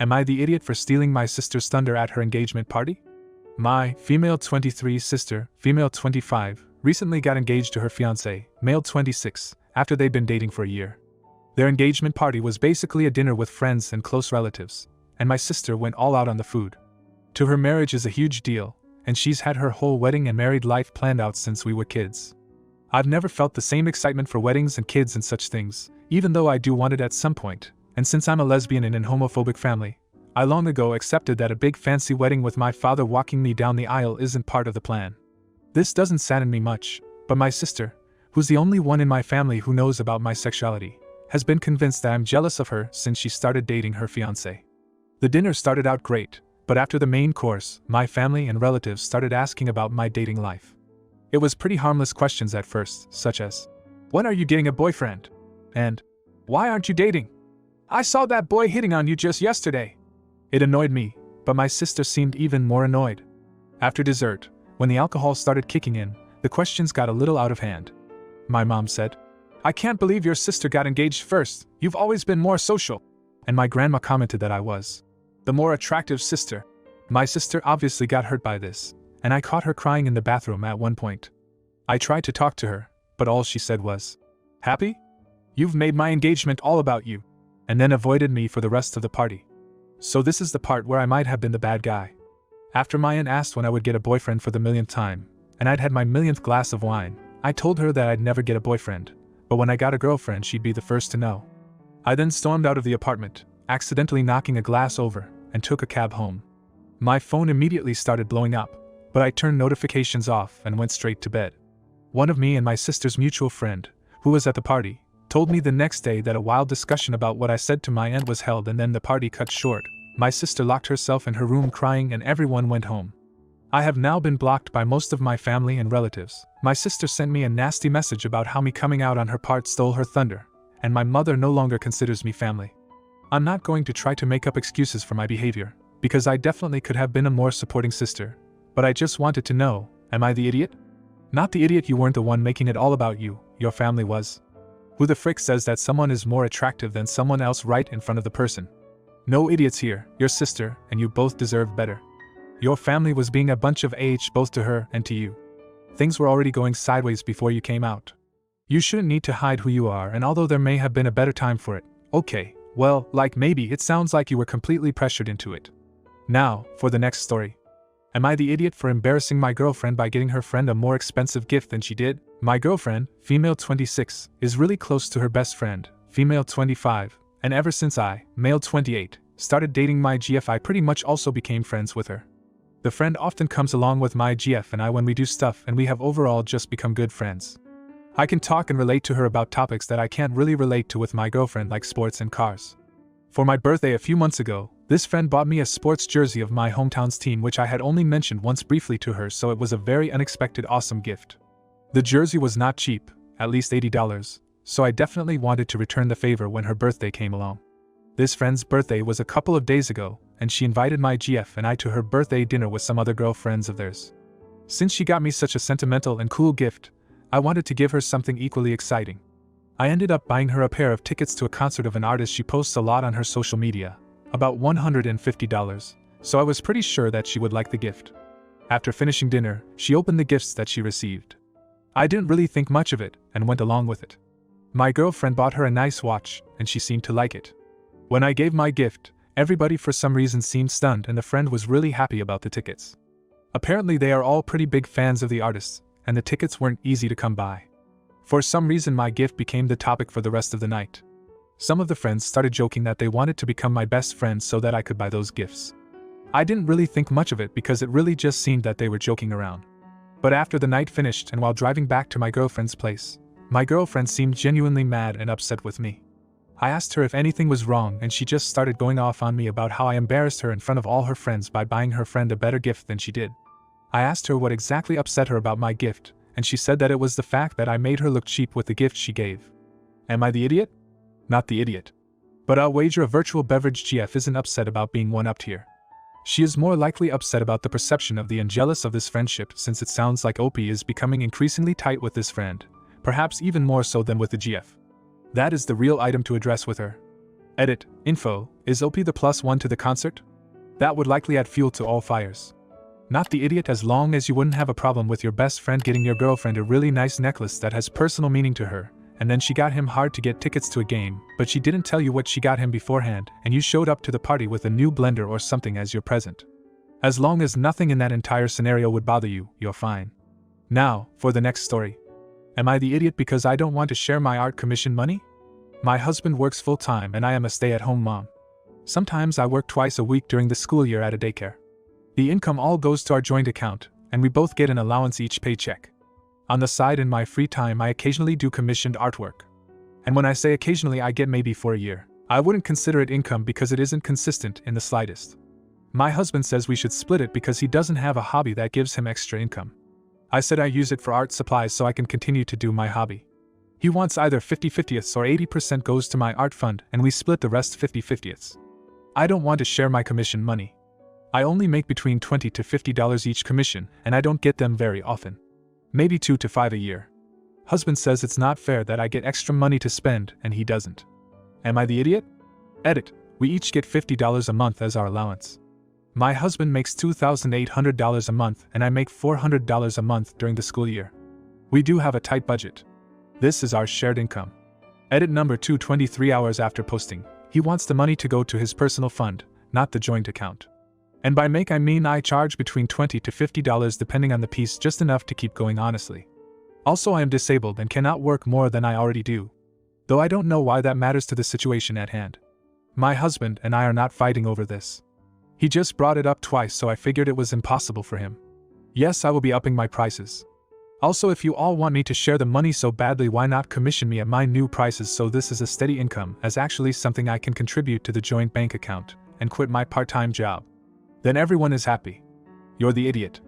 Am I the idiot for stealing my sister's thunder at her engagement party? My female 23 sister, female 25, recently got engaged to her fiancé, male 26, after they'd been dating for a year. Their engagement party was basically a dinner with friends and close relatives, and my sister went all out on the food. To her, marriage is a huge deal, and she's had her whole wedding and married life planned out since we were kids. I've never felt the same excitement for weddings and kids and such things, even though I do want it at some point, and since I'm a lesbian in an homophobic family, I long ago accepted that a big fancy wedding with my father walking me down the aisle isn't part of the plan. This doesn't sadden me much, but my sister, who's the only one in my family who knows about my sexuality, has been convinced that I'm jealous of her since she started dating her fiancé. The dinner started out great, but after the main course, my family and relatives started asking about my dating life. It was pretty harmless questions at first, such as, "When are you getting a boyfriend?" and "Why aren't you dating? I saw that boy hitting on you just yesterday." It annoyed me, but my sister seemed even more annoyed. After dessert, when the alcohol started kicking in, the questions got a little out of hand. My mom said, "I can't believe your sister got engaged first, you've always been more social." And my grandma commented that I was the more attractive sister. My sister obviously got hurt by this, and I caught her crying in the bathroom at one point. I tried to talk to her, but all she said was, "Happy? You've made my engagement all about you," and then avoided me for the rest of the party. So this is the part where I might have been the bad guy. After my aunt asked when I would get a boyfriend for the millionth time, and I'd had my millionth glass of wine, I told her that I'd never get a boyfriend, but when I got a girlfriend she'd be the first to know. I then stormed out of the apartment, accidentally knocking a glass over, and took a cab home. My phone immediately started blowing up, but I turned notifications off and went straight to bed. One of me and my sister's mutual friend, who was at the party, told me the next day that a wild discussion about what I said to my aunt was held and then the party cut short. My sister locked herself in her room crying and everyone went home. I have now been blocked by most of my family and relatives. My sister sent me a nasty message about how me coming out on her part stole her thunder, and my mother no longer considers me family. I'm not going to try to make up excuses for my behavior, because I definitely could have been a more supporting sister, but I just wanted to know, am I the idiot? Not the idiot, you weren't the one making it all about you, your family was. Who the frick says that someone is more attractive than someone else right in front of the person? No idiots here, your sister, and you both deserve better. Your family was being a bunch of both to her and to you. Things were already going sideways before you came out. You shouldn't need to hide who you are, and although there may have been a better time for it, okay, well, like maybe it sounds like you were completely pressured into it. Now, for the next story. Am I the idiot for embarrassing my girlfriend by getting her friend a more expensive gift than she did? My girlfriend, female 26, is really close to her best friend, female 25, and ever since I, male 28, started dating my GF, I pretty much also became friends with her. The friend often comes along with my GF and I when we do stuff, and we have overall just become good friends. I can talk and relate to her about topics that I can't really relate to with my girlfriend, like sports and cars. For my birthday a few months ago, this friend bought me a sports jersey of my hometown's team, which I had only mentioned once briefly to her, so it was a very unexpected awesome gift. The jersey was not cheap, at least $80, so I definitely wanted to return the favor when her birthday came along. This friend's birthday was a couple of days ago, and she invited my GF and I to her birthday dinner with some other girlfriends of theirs. Since she got me such a sentimental and cool gift, I wanted to give her something equally exciting. I ended up buying her a pair of tickets to a concert of an artist she posts a lot on her social media, about $150, so I was pretty sure that she would like the gift. After finishing dinner, she opened the gifts that she received. I didn't really think much of it and went along with it. My girlfriend bought her a nice watch, and she seemed to like it. When I gave my gift, everybody for some reason seemed stunned, and the friend was really happy about the tickets. Apparently they are all pretty big fans of the artist, and the tickets weren't easy to come by. For some reason my gift became the topic for the rest of the night. Some of the friends started joking that they wanted to become my best friends so that I could buy those gifts. I didn't really think much of it because it really just seemed that they were joking around. But after the night finished and while driving back to my girlfriend's place, my girlfriend seemed genuinely mad and upset with me. I asked her if anything was wrong, and she just started going off on me about how I embarrassed her in front of all her friends by buying her friend a better gift than she did. I asked her what exactly upset her about my gift, and she said that it was the fact that I made her look cheap with the gift she gave. Am I the idiot? Not the idiot. But I'll wager a virtual beverage GF isn't upset about being one-upped here. She is more likely upset about the perception of the and jealous of this friendship, since it sounds like OP is becoming increasingly tight with this friend, perhaps even more so than with the GF. That is the real item to address with her. Edit, info, Is OP the +1 to the concert? That would likely add fuel to all fires. Not the idiot, as long as you wouldn't have a problem with your best friend getting your girlfriend a really nice necklace that has personal meaning to her, and then she got him hard to get tickets to a game, but she didn't tell you what she got him beforehand, and you showed up to the party with a new blender or something as your present. As long as nothing in that entire scenario would bother you, you're fine. Now, for the next story. Am I the idiot because I don't want to share my art commission money? My husband works full-time and I am a stay-at-home mom. Sometimes I work twice a week during the school year at a daycare. The income all goes to our joint account, and we both get an allowance each paycheck. On the side, in my free time, I occasionally do commissioned artwork. And when I say occasionally, I get maybe for a year. I wouldn't consider it income because it isn't consistent in the slightest. My husband says we should split it because he doesn't have a hobby that gives him extra income. I said I use it for art supplies so I can continue to do my hobby. He wants either 50/50ths or 80% goes to my art fund and we split the rest 50/50ths. I don't want to share my commission money. I only make between $20 to $50 each commission, and I don't get them very often. Maybe 2 to 5 a year. Husband says it's not fair that I get extra money to spend and he doesn't. Am I the idiot? Edit. We each get $50 a month as our allowance. My husband makes $2,800 a month and I make $400 a month during the school year. We do have a tight budget. This is our shared income. Edit number 2, 23 hours after posting. He wants the money to go to his personal fund, not the joint account. And by make I mean I charge between $20 to $50 depending on the piece, just enough to keep going honestly. Also, I am disabled and cannot work more than I already do. Though I don't know why that matters to the situation at hand. My husband and I are not fighting over this. He just brought it up twice, so I figured it was impossible for him. Yes, I will be upping my prices. Also, if you all want me to share the money so badly, why not commission me at my new prices, so this is a steady income as actually something I can contribute to the joint bank account and quit my part-time job. Then everyone is happy. You're the idiot.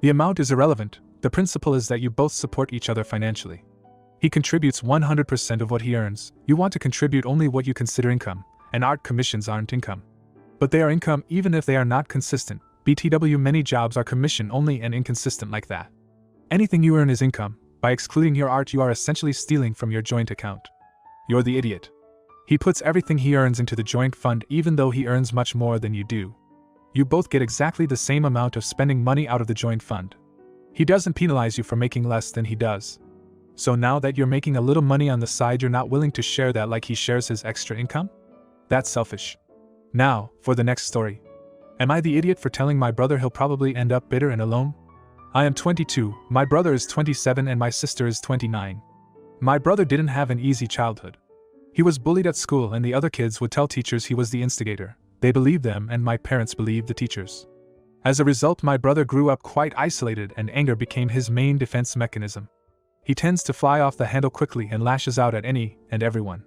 The amount is irrelevant, the principle is that you both support each other financially. He contributes 100% of what he earns, you want to contribute only what you consider income, and art commissions aren't income. But they are income even if they are not consistent. BTW, many jobs are commission only and inconsistent like that. Anything you earn is income. By excluding your art, you are essentially stealing from your joint account. You're the idiot. He puts everything he earns into the joint fund even though he earns much more than you do. You both get exactly the same amount of spending money out of the joint fund. He doesn't penalize you for making less than he does. So now that you're making a little money on the side, you're not willing to share that like he shares his extra income? That's selfish. Now, for the next story. Am I the idiot for telling my brother he'll probably end up bitter and alone? I am 22, my brother is 27 and my sister is 29. My brother didn't have an easy childhood. He was bullied at school and the other kids would tell teachers he was the instigator. They believed them and my parents believed the teachers. As a result, my brother grew up quite isolated and anger became his main defense mechanism. He tends to fly off the handle quickly and lashes out at any and everyone.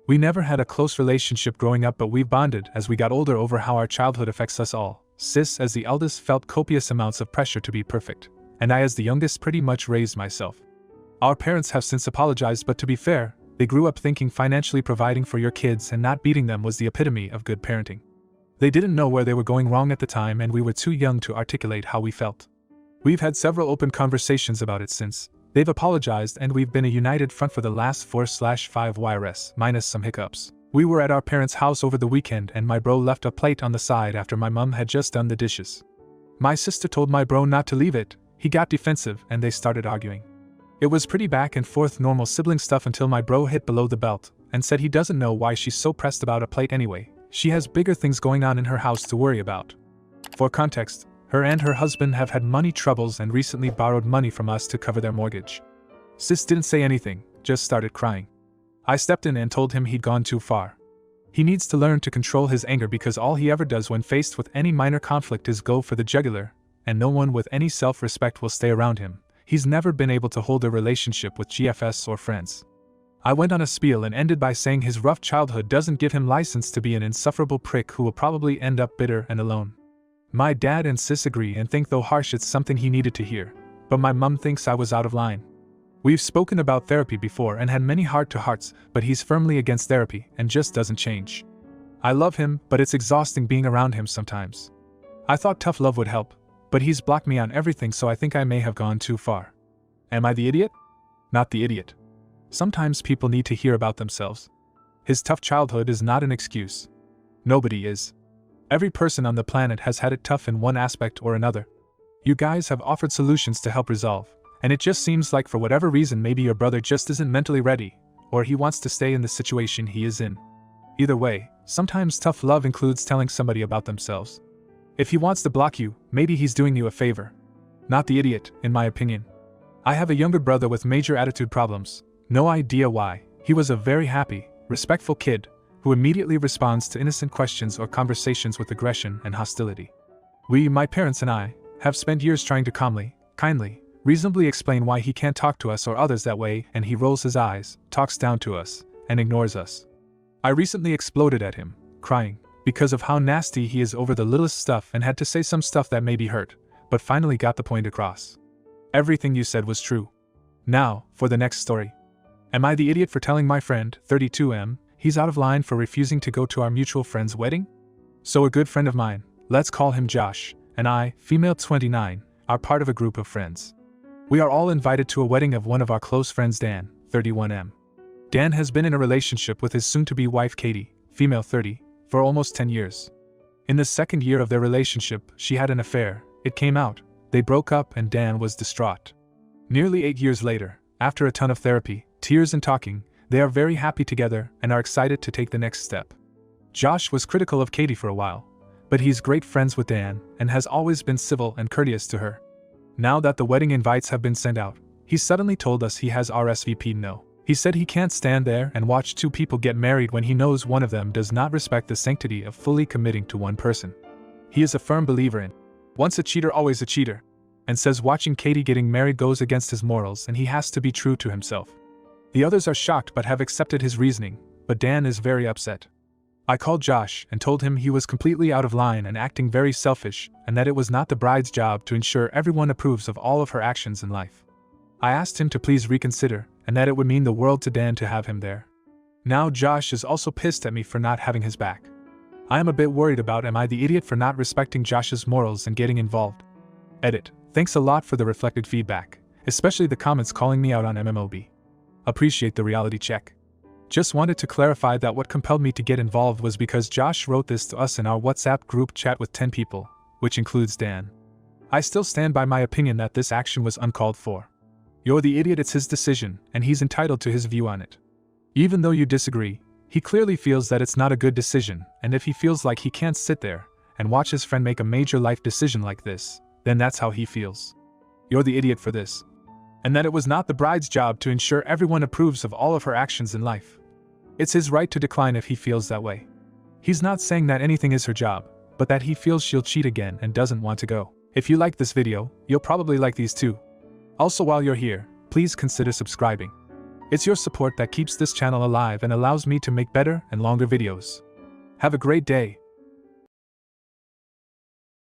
We never had a close relationship growing up, but we've bonded as we got older over how our childhood affects us all. Sis, as the eldest, felt copious amounts of pressure to be perfect, and I as the youngest pretty much raised myself. Our parents have since apologized, but to be fair, they grew up thinking financially providing for your kids and not beating them was the epitome of good parenting. They didn't know where they were going wrong at the time and we were too young to articulate how we felt. We've had several open conversations about it since. They've apologized and we've been a united front for the last 4/5 YRS, minus some hiccups. We were at our parents' house over the weekend and my bro left a plate on the side after my mom had just done the dishes. My sister told my bro not to leave it, he got defensive and they started arguing. It was pretty back and forth normal sibling stuff until my bro hit below the belt and said he doesn't know why she's so pressed about a plate anyway. She has bigger things going on in her house to worry about. For context, her and her husband have had money troubles and recently borrowed money from us to cover their mortgage. Sis didn't say anything, just started crying. I stepped in and told him he'd gone too far. He needs to learn to control his anger because all he ever does when faced with any minor conflict is go for the jugular, and no one with any self-respect will stay around him. He's never been able to hold a relationship with GFS or friends. I went on a spiel and ended by saying his rough childhood doesn't give him license to be an insufferable prick who will probably end up bitter and alone. My dad and sis agree and think though harsh it's something he needed to hear, but my mum thinks I was out of line. We've spoken about therapy before and had many heart-to-hearts, but he's firmly against therapy and just doesn't change. I love him, but it's exhausting being around him sometimes. I thought tough love would help, but he's blocked me on everything, so I think I may have gone too far. Am I the idiot? Not the idiot. Sometimes people need to hear about themselves. His tough childhood is not an excuse. Nobody is. Every person on the planet has had it tough in one aspect or another. You guys have offered solutions to help resolve, and it just seems like for whatever reason maybe your brother just isn't mentally ready, or he wants to stay in the situation he is in. Either way, sometimes tough love includes telling somebody about themselves. If he wants to block you, maybe he's doing you a favor. Not the idiot, in my opinion. I have a younger brother with major attitude problems. No idea why. He was a very happy, respectful kid who immediately responds to innocent questions or conversations with aggression and hostility. We, my parents and I, have spent years trying to calmly, kindly, reasonably explain why he can't talk to us or others that way, and he rolls his eyes, talks down to us, and ignores us. I recently exploded at him, crying, because of how nasty he is over the littlest stuff, and had to say some stuff that made me hurt, but finally got the point across. Everything you said was true. Now, for the next story. Am I the idiot for telling my friend, 32M, he's out of line for refusing to go to our mutual friend's wedding? So a good friend of mine, let's call him Josh, and I, female 29, are part of a group of friends. We are all invited to a wedding of one of our close friends Dan, 31M. Dan has been in a relationship with his soon-to-be wife Katie, female 30, for almost 10 years. In the second year of their relationship, she had an affair. It came out, they broke up, and Dan was distraught. Nearly 8 years later, after a ton of therapy, tears and talking, they are very happy together and are excited to take the next step. Josh was critical of Katie for a while, but he's great friends with Dan and has always been civil and courteous to her. Now that the wedding invites have been sent out, he suddenly told us he has RSVP'd no. He said he can't stand there and watch two people get married when he knows one of them does not respect the sanctity of fully committing to one person. He is a firm believer in once a cheater, always a cheater, and says watching Katie getting married goes against his morals and he has to be true to himself. The others are shocked but have accepted his reasoning, but Dan is very upset. I called Josh and told him he was completely out of line and acting very selfish, and that it was not the bride's job to ensure everyone approves of all of her actions in life. I asked him to please reconsider, and that it would mean the world to Dan to have him there. Now Josh is also pissed at me for not having his back. I am a bit worried about am I the idiot for not respecting Josh's morals and getting involved. Edit. Thanks a lot for the reflected feedback, especially the comments calling me out on MMOB. Appreciate the reality check. Just wanted to clarify that what compelled me to get involved was because Josh wrote this to us in our WhatsApp group chat with 10 people, which includes Dan. I still stand by my opinion that this action was uncalled for. You're the idiot, it's his decision, and he's entitled to his view on it. Even though you disagree, he clearly feels that it's not a good decision, and if he feels like he can't sit there and watch his friend make a major life decision like this, then that's how he feels. You're the idiot for this. And that it was not the bride's job to ensure everyone approves of all of her actions in life. It's his right to decline if he feels that way. He's not saying that anything is her job, but that he feels she'll cheat again and doesn't want to go. If you like this video, you'll probably like these too. Also, while you're here, please consider subscribing. It's your support that keeps this channel alive and allows me to make better and longer videos. Have a great day.